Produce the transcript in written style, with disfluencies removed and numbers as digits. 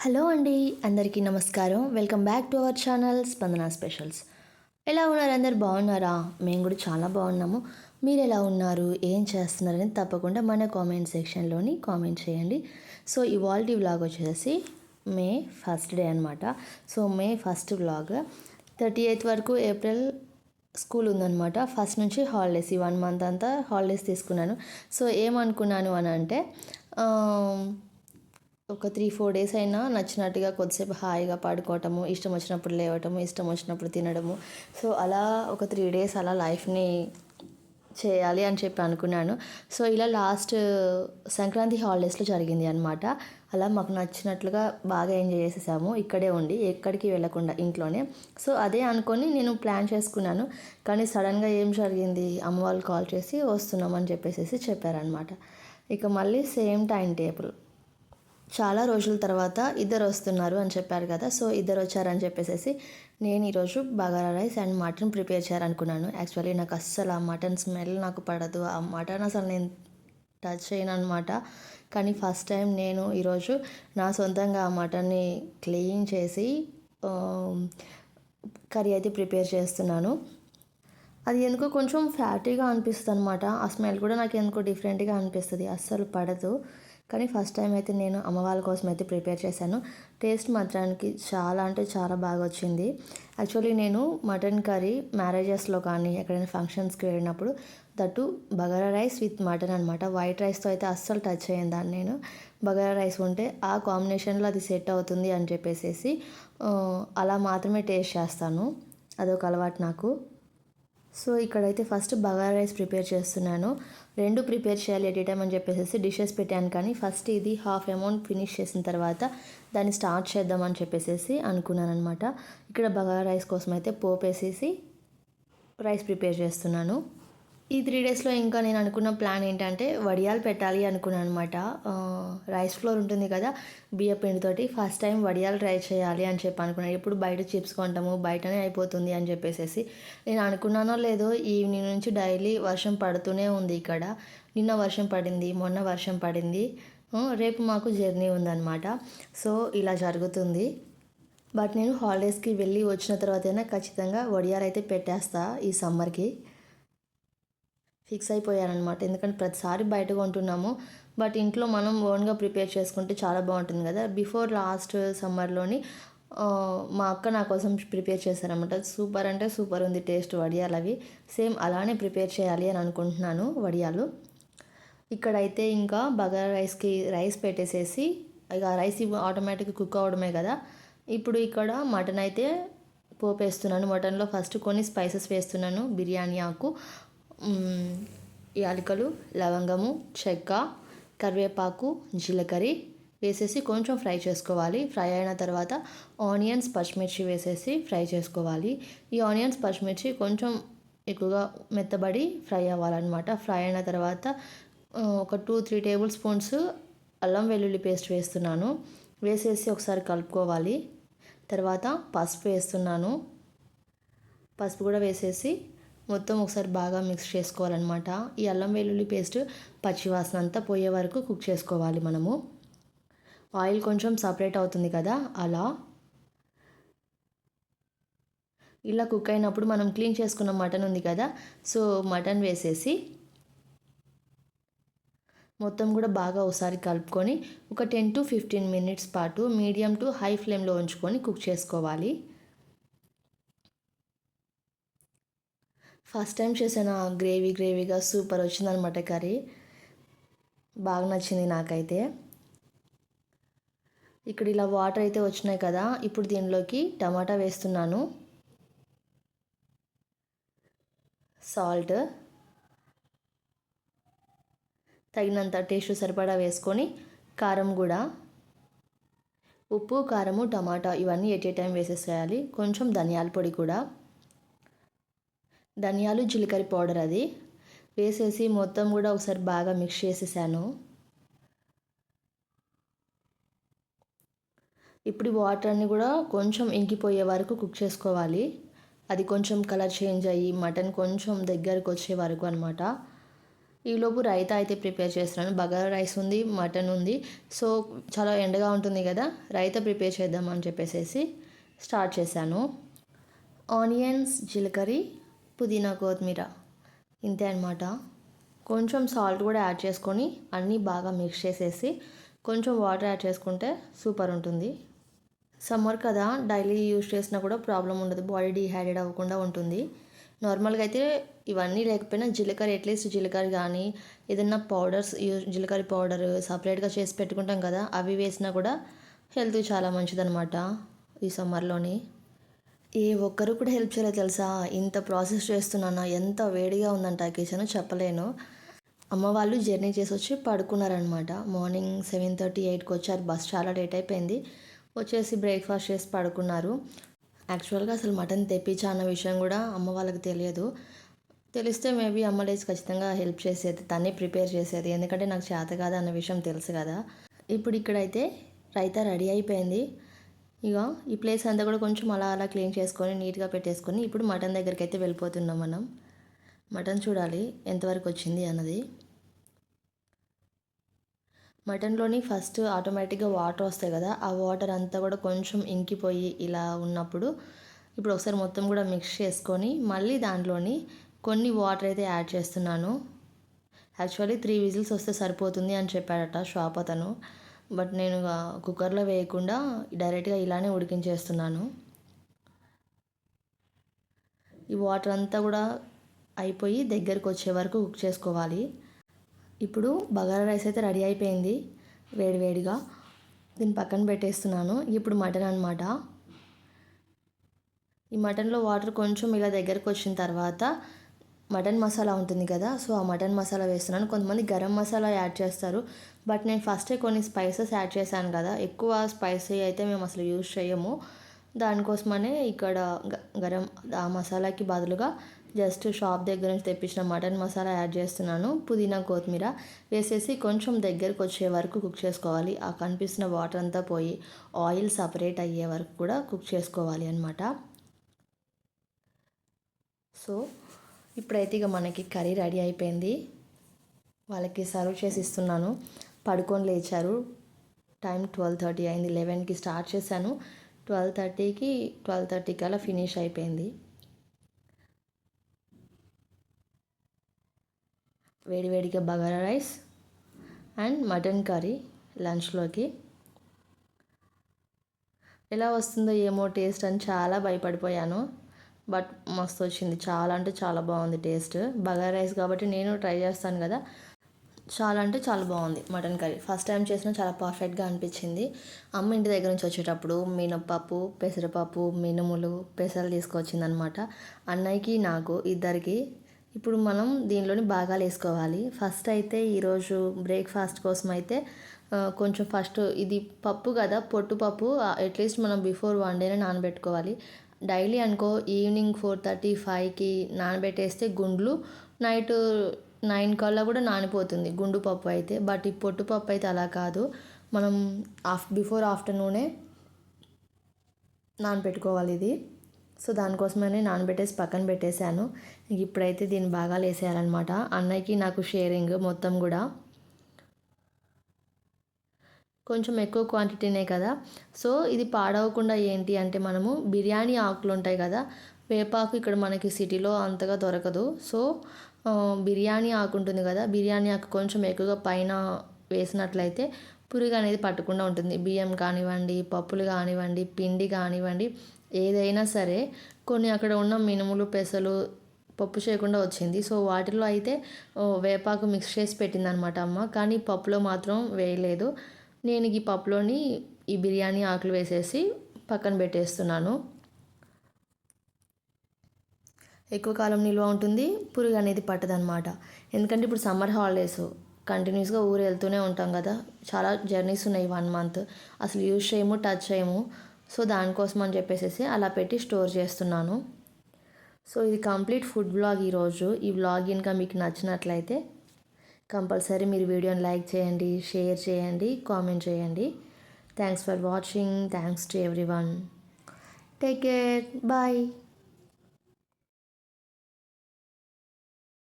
Hello అండి, అందరికీ నమస్కారం. Welcome back to our channel స్పందన స్పెషల్స్. ఎలా ఉన్నారు? అందరు బాగున్నారా? మేము కూడా చాలా బాగున్నాము. మీరు ఎలా ఉన్నారు, ఏం చేస్తున్నారని తప్పకుండా మన కామెంట్ సెక్షన్లోని కామెంట్ చేయండి. సో ఇవాల్టి వ్లాగ్ వచ్చేసి మే ఫస్ట్ డే అనమాట. So May first vlog 38th వరకు ఏప్రిల్ స్కూల్ ఉందన్నమాట. ఫస్ట్ నుంచి హాలిడేస్, ఈ 1 month అంతా హాలిడేస్ తీసుకున్నాను. సో ఏమనుకున్నాను అని అంటే ఒక 3-4 డేస్ అయినా నచ్చినట్టుగా కొద్దిసేపు హాయిగా పడుకోవటము, ఇష్టం వచ్చినప్పుడు లేవటము, ఇష్టం వచ్చినప్పుడు తినడము. సో అలా ఒక 3 days అలా లైఫ్ని చేయాలి అని చెప్పి అనుకున్నాను. సో ఇలా లాస్ట్ సంక్రాంతి హాలిడేస్లో జరిగింది అనమాట. అలా మాకు నచ్చినట్లుగా బాగా ఎంజాయ్ చేసేసాము, ఇక్కడే ఉండి ఎక్కడికి వెళ్ళకుండా ఇంట్లోనే. సో అదే అనుకొని నేను ప్లాన్ చేసుకున్నాను. కానీ సడన్గా ఏం జరిగింది, అమ్మ వాళ్ళు కాల్ చేసి వస్తున్నామని చెప్పేసి చెప్పారనమాట. ఇక మళ్ళీ సేమ్ టైం టేబుల్, చాలా రోజుల తర్వాత ఇద్దరు వస్తున్నారు అని చెప్పారు కదా. సో ఇద్దరు వచ్చారని చెప్పేసి నేను ఈరోజు bagara rice and mutton prepare చేయాలనుకున్నాను. యాక్చువల్లీ నాకు అస్సలు ఆ మటన్ స్మెల్ నాకు పడదు, ఆ మటన్ అసలు నేను టచ్ చేయను అనమాట. కానీ ఫస్ట్ టైం నేను ఈరోజు నా సొంతంగా ఆ మటన్ని క్లీన్ చేసి కర్రీ అయితే ప్రిపేర్ చేస్తున్నాను. అది ఎందుకో కొంచెం ఫ్యాటీగా అనిపిస్తుంది అనమాట. ఆ స్మెల్ కూడా నాకు ఎందుకో డిఫరెంట్గా అనిపిస్తుంది, అస్సలు పడదు. కానీ ఫస్ట్ టైం అయితే నేను అమ్మ వాళ్ళ కోసం అయితే ప్రిపేర్ చేశాను. టేస్ట్ మాత్రానికి చాలా అంటే చాలా బాగా వచ్చింది. యాక్చువల్లీ నేను మటన్ కర్రీ మ్యారేజెస్లో కానీ ఎక్కడైనా ఫంక్షన్స్కి వెళ్ళినప్పుడు that bagara rice with mutton అనమాట. వైట్ రైస్తో అయితే అస్సలు టచ్ అయ్యింది దాన్ని నేను. బగారా రైస్ ఉంటే ఆ కాంబినేషన్లో అది సెట్ అవుతుంది అని చెప్పేసి అలా మాత్రమే టేస్ట్ చేస్తాను, అదొక అలవాటు నాకు. సో ఇక్కడైతే ఫస్ట్ బగారా రైస్ ప్రిపేర్ చేస్తున్నాను. 2 ప్రిపేర్ చేయాలి ఎట్ ఏ టైం అని చెప్పేసి డిషెస్ పెట్టాను. కానీ ఫస్ట్ ఇది హాఫ్ అమౌంట్ ఫినిష్ చేసిన తర్వాత దాన్ని స్టార్ట్ చేద్దామని చెప్పేసి అనుకున్నాను అనమాట. ఇక్కడ బగారా రైస్ కోసం అయితే పోపు వేసేసి రైస్ ప్రిపేర్ చేస్తున్నాను. ఈ 3 డేస్లో ఇంకా నేను అనుకున్న ప్లాన్ ఏంటంటే వడియాలు పెట్టాలి అనుకున్నాను అనమాట. రైస్ ఫ్లోర్ ఉంటుంది కదా, బియ్య పిండితోటి ఫస్ట్ టైం వడియాలు ట్రై చేయాలి అని చెప్పి అనుకున్నాను. ఎప్పుడు బయట చిప్స్ కొంటాము, బయటనే అయిపోతుంది అని చెప్పేసి నేను అనుకున్నానో లేదో ఈవినింగ్ నుంచి డైలీ వర్షం పడుతూనే ఉంది ఇక్కడ. నిన్న వర్షం పడింది, మొన్న వర్షం పడింది. రేపు మాకు జర్నీ ఉందన్నమాట. సో ఇలా జరుగుతుంది. బట్ నేను హాలిడేస్కి వెళ్ళి వచ్చిన తర్వాతైనా ఖచ్చితంగా వడియాలు అయితే పెట్టేస్తా ఈ సమ్మర్కి. ఫిక్స్ అయిపోయానమాట. ఎందుకంటే ప్రతిసారి బయట కొంటున్నాము, బట్ ఇంట్లో మనం ఓన్గా ప్రిపేర్ చేసుకుంటే చాలా బాగుంటుంది కదా. బిఫోర్ లాస్ట్ సమ్మర్లోని మా అక్క నా కోసం ప్రిపేర్ చేశారనమాట. సూపర్ అంటే సూపర్ ఉంది టేస్ట్ వడియాలు అవి. సేమ్ అలానే ప్రిపేర్ చేయాలి అని అనుకుంటున్నాను వడియాలు. ఇక్కడైతే ఇంకా బగారా రైస్కి రైస్ పెట్టేసేసి ఇక రైస్ ఆటోమేటిక్గా కుక్ అవడమే కదా. ఇప్పుడు ఇక్కడ మటన్ అయితే పోపేస్తున్నాను. మటన్లో ఫస్ట్ కొన్ని స్పైసెస్ వేస్తున్నాను. బిర్యానీ ఆకు, యాలకులు, లవంగము, చెక్క, కరివేపాకు, జీలకర్ర వేసేసి కొంచెం ఫ్రై చేసుకోవాలి. ఫ్రై అయిన తర్వాత ఆనియన్స్, పచ్చిమిర్చి వేసేసి ఫ్రై చేసుకోవాలి. ఈ ఆనియన్స్, పచ్చిమిర్చి కొంచెం ఎక్కువగా మెత్తబడి ఫ్రై అవ్వాలన్నమాట. ఫ్రై అయిన తర్వాత ఒక 2-3 టేబుల్ స్పూన్స్ అల్లం వెల్లుల్లి పేస్ట్ వేస్తున్నాను. వేసేసి ఒకసారి కలుపుకోవాలి. తర్వాత పసుపు వేస్తున్నాను. పసుపు కూడా వేసేసి మొత్తం ఒకసారి బాగా మిక్స్ చేసుకోవాలన్నమాట. ఈ అల్లం వెల్లుల్లి పేస్ట్ పచ్చివాసన అంతా పోయే వరకు కుక్ చేసుకోవాలి మనము. ఆయిల్ కొంచెం సపరేట్ అవుతుంది కదా, అలా ఇలా కుక్ అయినప్పుడు మనం క్లీన్ చేసుకున్న మటన్ ఉంది కదా, సో మటన్ వేసేసి మొత్తం కూడా బాగా ఒకసారి కలుపుకొని ఒక 10-15 minutes పాటు మీడియం టు హై ఫ్లేమ్లో ఉంచుకొని కుక్ చేసుకోవాలి. ఫస్ట్ టైం చేసిన గ్రేవీగా సూపర్ వచ్చిందనమాట కర్రీ. బాగా నచ్చింది నాకైతే. ఇక్కడ ఇలా వాటర్ అయితే వచ్చినాయి కదా, ఇప్పుడు దీనిలోకి టమాటా వేస్తున్నాను. సాల్ట్ తగినంత టేస్ట్ సరిపడా వేసుకొని, కారం కూడా, ఉప్పు, కారము, టమాటా ఇవన్నీ ఎట్ ఏ టైం వేసేసేయాలి. కొంచెం ధనియాల పొడి కూడా, ధనియాలు, జీలకర్ర పౌడర్ అది వేసేసి మొత్తం కూడా ఒకసారి బాగా మిక్స్ చేసేసాను. ఇప్పుడు వాటర్ అన్ని కూడా కొంచెం ఇంకిపోయే వరకు కుక్ చేసుకోవాలి. అది కొంచెం కలర్ చేంజ్ అయ్యి మటన్ కొంచెం దగ్గరకు వచ్చే వరకు అనమాట. ఈలోపు రైతా అయితే ప్రిపేర్ చేస్తున్నాను. బగారా రైస్ ఉంది, మటన్ ఉంది. సో చాలా ఎండగా ఉంటుంది కదా, రైతా ప్రిపేర్ చేద్దామని చెప్పేసి స్టార్ట్ చేశాను. ఆనియన్స్, జీలకర్ర, పుదీనా, కొత్తిమీర, ఇంతే అనమాట. కొంచెం సాల్ట్ కూడా యాడ్ చేసుకొని అన్నీ బాగా మిక్స్ చేసేసి కొంచెం వాటర్ యాడ్ చేసుకుంటే సూపర్ ఉంటుంది. సమ్మర్ కదా, డైలీ యూజ్ చేసినా కూడా ప్రాబ్లం ఉండదు, బాడీ డీహైడ్రేట్ అవ్వకుండా ఉంటుంది. నార్మల్గా అయితే ఇవన్నీ లేకపోయినా జీలకర్ర, అట్లీస్ట్ జీలకర్ర కానీ ఏదైనా పౌడర్స్ జీలకర్ర పౌడర్ సపరేట్గా చేసి పెట్టుకుంటాం కదా, అవి వేసినా కూడా హెల్త్కి చాలా మంచిదన్నమాట ఈ సమ్మర్లోని. ఏ ఒక్కరు కూడా హెల్ప్ చేయలేదు తెలుసా, ఇంత ప్రాసెస్ చేస్తున్నాను. ఎంత వేడిగా ఉందంట ఆ కిచెన్ చెప్పలేను. అమ్మ వాళ్ళు జర్నీ చేసి వచ్చి పడుకున్నారనమాట. మార్నింగ్ 7:30, 8కి వచ్చారు. బస్ చాలా లేట్ అయిపోయింది. వచ్చేసి బ్రేక్ఫాస్ట్ చేసి పడుకున్నారు. యాక్చువల్గా అసలు మటన్ తెప్పించా అన్న విషయం కూడా అమ్మ వాళ్ళకి తెలియదు. తెలిస్తే మేబీ అమ్మ లేచి ఖచ్చితంగా హెల్ప్ చేసేది, తనే ప్రిపేర్ చేసేది. ఎందుకంటే నాకు చేత కాదు అన్న విషయం తెలుసు కదా. ఇప్పుడు ఇక్కడైతే రైతా రెడీ అయిపోయింది. ఇక ఈ ప్లేస్ అంతా కూడా కొంచెం అలా అలా క్లీన్ చేసుకొని నీట్గా పెట్టేసుకొని ఇప్పుడు మటన్ దగ్గరికి అయితే వెళ్ళిపోతున్నాం మనం. మటన్ చూడాలి ఎంతవరకు వచ్చింది అన్నది. మటన్లోని ఫస్ట్ ఆటోమేటిక్గా వాటర్ వస్తాయి కదా, ఆ వాటర్ అంతా కూడా కొంచెం ఇంకిపోయి ఇలా ఉన్నప్పుడు ఇప్పుడు ఒకసారి మొత్తం కూడా మిక్స్ చేసుకొని మళ్ళీ దాంట్లోని కొన్ని వాటర్ అయితే యాడ్ చేస్తున్నాను. యాక్చువల్లీ 3 విజిల్స్ వస్తే సరిపోతుంది అని చెప్పాడట షాప్ అతను. బట్ నేను కుక్కర్లో వేయకుండా డైరెక్ట్గా ఇలానే ఉడికించేస్తున్నాను. ఈ వాటర్ అంతా కూడా అయిపోయి దగ్గరికి వచ్చే వరకు కుక్ చేసుకోవాలి. ఇప్పుడు బగారా రైస్ అయితే రెడీ అయిపోయింది వేడివేడిగా. దీన్ని పక్కన పెట్టేస్తున్నాను. ఇప్పుడు మటన్ అనమాట. ఈ మటన్లో వాటర్ కొంచెం ఇలా దగ్గరకు వచ్చిన తర్వాత మటన్ మసాలా ఉంటుంది కదా, సో ఆ మటన్ మసాలా వేస్తున్నాను. కొంతమంది గరం మసాలా యాడ్ చేస్తారు, బట్ నేను ఫస్టే కొన్ని స్పైసెస్ యాడ్ చేశాను కదా, ఎక్కువ స్పైసీ అయితే మేము అసలు యూజ్ చేయము. దానికోసమనే ఇక్కడ గరం ఆ మసాలాకి బదులుగా జస్ట్ షాప్ దగ్గర నుంచి తెప్పించిన మటన్ మసాలా యాడ్ చేస్తున్నాను. పుదీనా, కొత్తిమీర వేసేసి కొంచెం దగ్గరకు వచ్చే వరకు కుక్ చేసుకోవాలి. ఆ కనిపిస్తున్న వాటర్ అంతా పోయి ఆయిల్ సపరేట్ అయ్యే వరకు కూడా కుక్ చేసుకోవాలి అనమాట. సో ఇప్పుడైతే ఇక మనకి కర్రీ రెడీ అయిపోయింది. వాళ్ళకి సర్వ్ చేసి ఇస్తున్నాను. పడుకొని లేచారు. టైం 12:30 అయింది. 11కి స్టార్ట్ చేశాను. 12:30 అలా ఫినిష్ అయిపోయింది. వేడివేడిగా bagara rice and mutton curry లంచ్లోకి. ఎలా వస్తుందో ఏమో టేస్ట్ అని చాలా భయపడిపోయాను, బట్ మస్తు వచ్చింది. చాలా అంటే చాలా బాగుంది టేస్ట్. బగారా రైస్ కాబట్టి నేను ట్రై చేస్తాను కదా, చాలా అంటే చాలా బాగుంది మటన్ కర్రీ. ఫస్ట్ టైం చేసినా చాలా పర్ఫెక్ట్గా అనిపించింది. అమ్మ ఇంటి దగ్గర నుంచి వచ్చేటప్పుడు మినప్పప్పు, పెసరపప్పు, మినుములు, పెసలు తీసుకొచ్చిందనమాట. అన్నయ్యకి నాకు ఇద్దరికి. ఇప్పుడు మనం దీనిలోని భాగాలు వేసుకోవాలి. ఫస్ట్ అయితే ఈరోజు బ్రేక్ఫాస్ట్ కోసం అయితే కొంచెం ఫస్ట్ ఇది పప్పు కదా, పొట్టు పప్పు అట్లీస్ట్ మనం బిఫోర్ 1 డేనే నానబెట్టుకోవాలి. డైలీ అనుకో ఈవినింగ్ 4:30, 5కి నానబెట్టేస్తే గుండ్లు నైట్ 9 కల్లా కూడా నానిపోతుంది గుండు పప్పు అయితే. బట్ ఈ పొట్టు పప్పు అయితే అలా కాదు, మనం బిఫోర్ ఆఫ్టర్నూనే నానబెట్టుకోవాలి ఇది. సో దానికోసమని నానబెట్టేసి పక్కన పెట్టేశాను. ఇప్పుడైతే దీన్ని భాగాలు వేసేయాలన్నమాట. అన్నయ్యకి నాకు షేరింగ్ మొత్తం కూడా. కొంచెం ఎక్కువ క్వాంటిటీనే కదా, సో ఇది పాడవకుండా ఏంటి అంటే మనము బిర్యానీ ఆకులు ఉంటాయి కదా, వేపాకు ఇక్కడ మనకి సిటీలో అంతగా దొరకదు. సో బిర్యానీ ఆకు ఉంటుంది కదా, బిర్యానీ ఆకు కొంచెం ఎక్కువగా పైన వేసినట్లయితే పురుగు అనేది పట్టకుండా ఉంటుంది. బియ్యం కానివ్వండి, పప్పులు కానివ్వండి, పిండి కానివ్వండి, ఏదైనా సరే. కొన్ని అక్కడ ఉన్న మినుములు, పెసలు పప్పు చేయకుండా వచ్చింది. సో వాటిలో అయితే వేపాకు మిక్స్ చేసి పెట్టిందనమాట అమ్మ, కానీ పప్పులో మాత్రం వేయలేదు. నేను ఈ పప్పులోని ఈ బిర్యానీ ఆకులు వేసేసి పక్కన పెట్టేస్తున్నాను. ఎక్కువ కాలం నిల్వ ఉంటుంది, పురుగు అనేది పట్టదనమాట. ఎందుకంటే ఇప్పుడు సమ్మర్ హాలిడేస్ కంటిన్యూస్గా ఊరు వెళ్తూనే ఉంటాం కదా, చాలా జర్నీస్ ఉన్నాయి 1 మంత్, అసలు యూజ్ చేయము, టచ్ చేయము. సో దానికోసం అని చెప్పేసి అలా పెట్టి స్టోర్ చేస్తున్నాను. సో ఇది కంప్లీట్ ఫుడ్ వ్లాగ్ ఈరోజు. ఈ వ్లాగ్ ఇంకా మీకు నచ్చినట్లయితే కంపల్సరీ మీరు వీడియోని లైక్ చేయండి, షేర్ చేయండి, కామెంట్ చేయండి. Thanks for watching. Thanks to everyone. Take care. Bye.